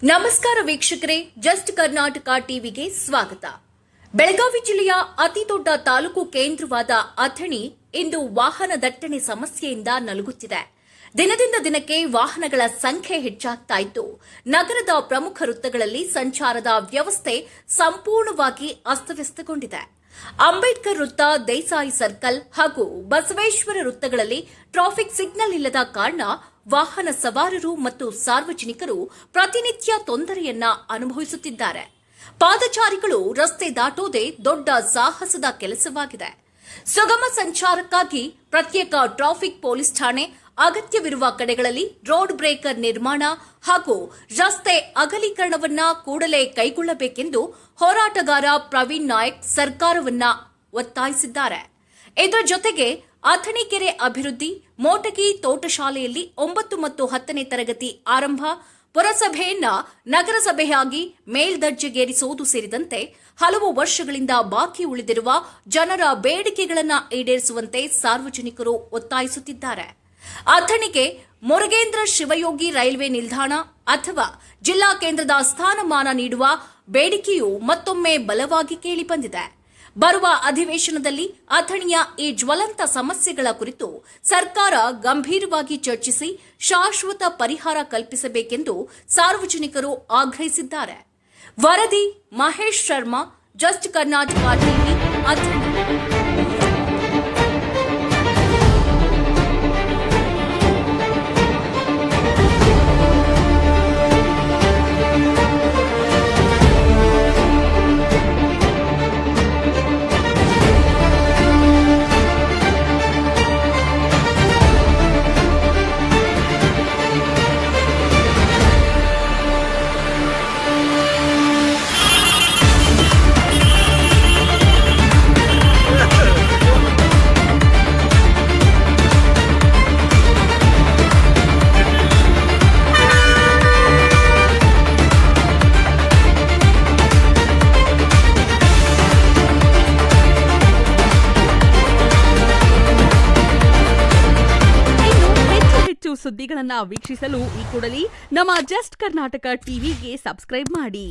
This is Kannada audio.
ನಮಸ್ಕಾರ ವೀಕ್ಷಕರೇ, ಜಸ್ಟ್ ಕರ್ನಾಟಕ ಟಿವಿಗೆ ಸ್ವಾಗತ. ಬೆಳಗಾವಿ ಜಿಲ್ಲೆಯ ಅತಿದೊಡ್ಡ ತಾಲೂಕು ಕೇಂದ್ರವಾದ ಅಥಣಿ ಇಂದು ವಾಹನ ದಟ್ಟಣೆ ಸಮಸ್ಯೆಯಿಂದ ನಲುಗುತ್ತಿದೆ. ದಿನದಿಂದ ದಿನಕ್ಕೆ ವಾಹನಗಳ ಸಂಖ್ಯೆ ಹೆಚ್ಚಾಗ್ತಾ ಇದ್ದು, ನಗರದ ಪ್ರಮುಖ ವೃತ್ತಗಳಲ್ಲಿ ಸಂಚಾರದ ವ್ಯವಸ್ಥೆ ಸಂಪೂರ್ಣವಾಗಿ ಅಸ್ತವ್ಯಸ್ತಗೊಂಡಿದೆ. ಅಂಬೇಡ್ಕರ್ ವೃತ್ತ, ದೇಸಾಯಿ ಸರ್ಕಲ್ ಹಾಗೂ ಬಸವೇಶ್ವರ ವೃತ್ತಗಳಲ್ಲಿ ಟ್ರಾಫಿಕ್ ಸಿಗ್ನಲ್ ಇಲ್ಲದ ಕಾರಣ ವಾಹನ ಸವಾರರು ಮತ್ತು ಸಾರ್ವಜನಿಕರು ಪ್ರತಿನಿತ್ಯ ತೊಂದರೆಯನ್ನ ಅನುಭವಿಸುತ್ತಿದ್ದಾರೆ. ಪಾದಚಾರಿಗಳು ರಸ್ತೆ ದಾಟೋದೇ ದೊಡ್ಡ ಸಾಹಸದ ಕೆಲಸವಾಗಿದೆ. ಸುಗಮ ಸಂಚಾರಕ್ಕಾಗಿ ಪ್ರತ್ಯೇಕ ಟ್ರಾಫಿಕ್ ಪೊಲೀಸ್ ಠಾಣೆ, ಅಗತ್ಯವಿರುವ ಕಡೆಗಳಲ್ಲಿ ರೋಡ್ ಬ್ರೇಕರ್ ನಿರ್ಮಾಣ ಹಾಗೂ ರಸ್ತೆ ಅಗಲೀಕರಣವನ್ನ ಕೂಡಲೇ ಕೈಗೊಳ್ಳಬೇಕೆಂದು ಹೋರಾಟಗಾರ ಪ್ರವೀಣ್ ನಾಯಕ್ ಸರ್ಕಾರವನ್ನ ಒತ್ತಾಯಿಸಿದ್ದಾರೆ. ಇದರ ಜೊತೆಗೆ ಅಥಣಿ ಕೆರೆ ಅಭಿವೃದ್ಧಿ, ಮೋಟಗಿ ತೋಟಶಾಲೆಯಲ್ಲಿ 9 ಮತ್ತು 10ನೇ ತರಗತಿ ಆರಂಭ, ಪುರಸಭೆಯನ್ನ ನಗರಸಭೆಯಾಗಿ ಮೇಲ್ದರ್ಜೆಗೇರಿಸುವುದು ಸೇರಿದಂತೆ ಹಲವು ವರ್ಷಗಳಿಂದ ಬಾಕಿ ಉಳಿದಿರುವ ಜನರ ಬೇಡಿಕೆಗಳನ್ನು ಈಡೇರಿಸುವಂತೆ ಸಾರ್ವಜನಿಕರು ಒತ್ತಾಯಿಸುತ್ತಿದ್ದಾರೆ. ಅಥಣಿಗೆ ಮುರುಗೇಂದ್ರ ಶಿವಯೋಗಿ ರೈಲ್ವೆ ನಿಲ್ದಾಣ ಅಥವಾ ಜಿಲ್ಲಾ ಕೇಂದ್ರದ ಸ್ಥಾನಮಾನ ನೀಡುವ ಬೇಡಿಕೆಯು ಮತ್ತೊಮ್ಮೆ ಬಲವಾಗಿ ಕೇಳಿಬಂದಿದೆ. ಬರುವ ಅಧಿವೇಶನದಲ್ಲಿ ಅಥಣಿಯ ಈ ಜ್ವಲಂತ ಸಮಸ್ಯೆಗಳ ಕುರಿತು ಸರ್ಕಾರ ಗಂಭೀರವಾಗಿ ಚರ್ಚಿಸಿ ಶಾಶ್ವತ ಪರಿಹಾರ ಕಲ್ಪಿಸಬೇಕೆಂದು ಸಾರ್ವಜನಿಕರು ಆಗ್ರಹಿಸಿದ್ದಾರೆ. ವರದಿ ಮಹೇಶ್ ಶರ್ಮಾ, ಜಸ್ಟ್ ಕರ್ನಾಟಕ ಟಿವಿ, ಅಥಣಿ. ಸುದ್ದಿಗಳನ್ನು ವೀಕ್ಷಿಸಲು ಈ ಕೂಡಲೇ ನಮ್ಮ ಜಸ್ಟ್ ಕರ್ನಾಟಕ ಟಿವಿಗೆ ಸಬ್ಸ್ಕ್ರೈಬ್ ಮಾಡಿ.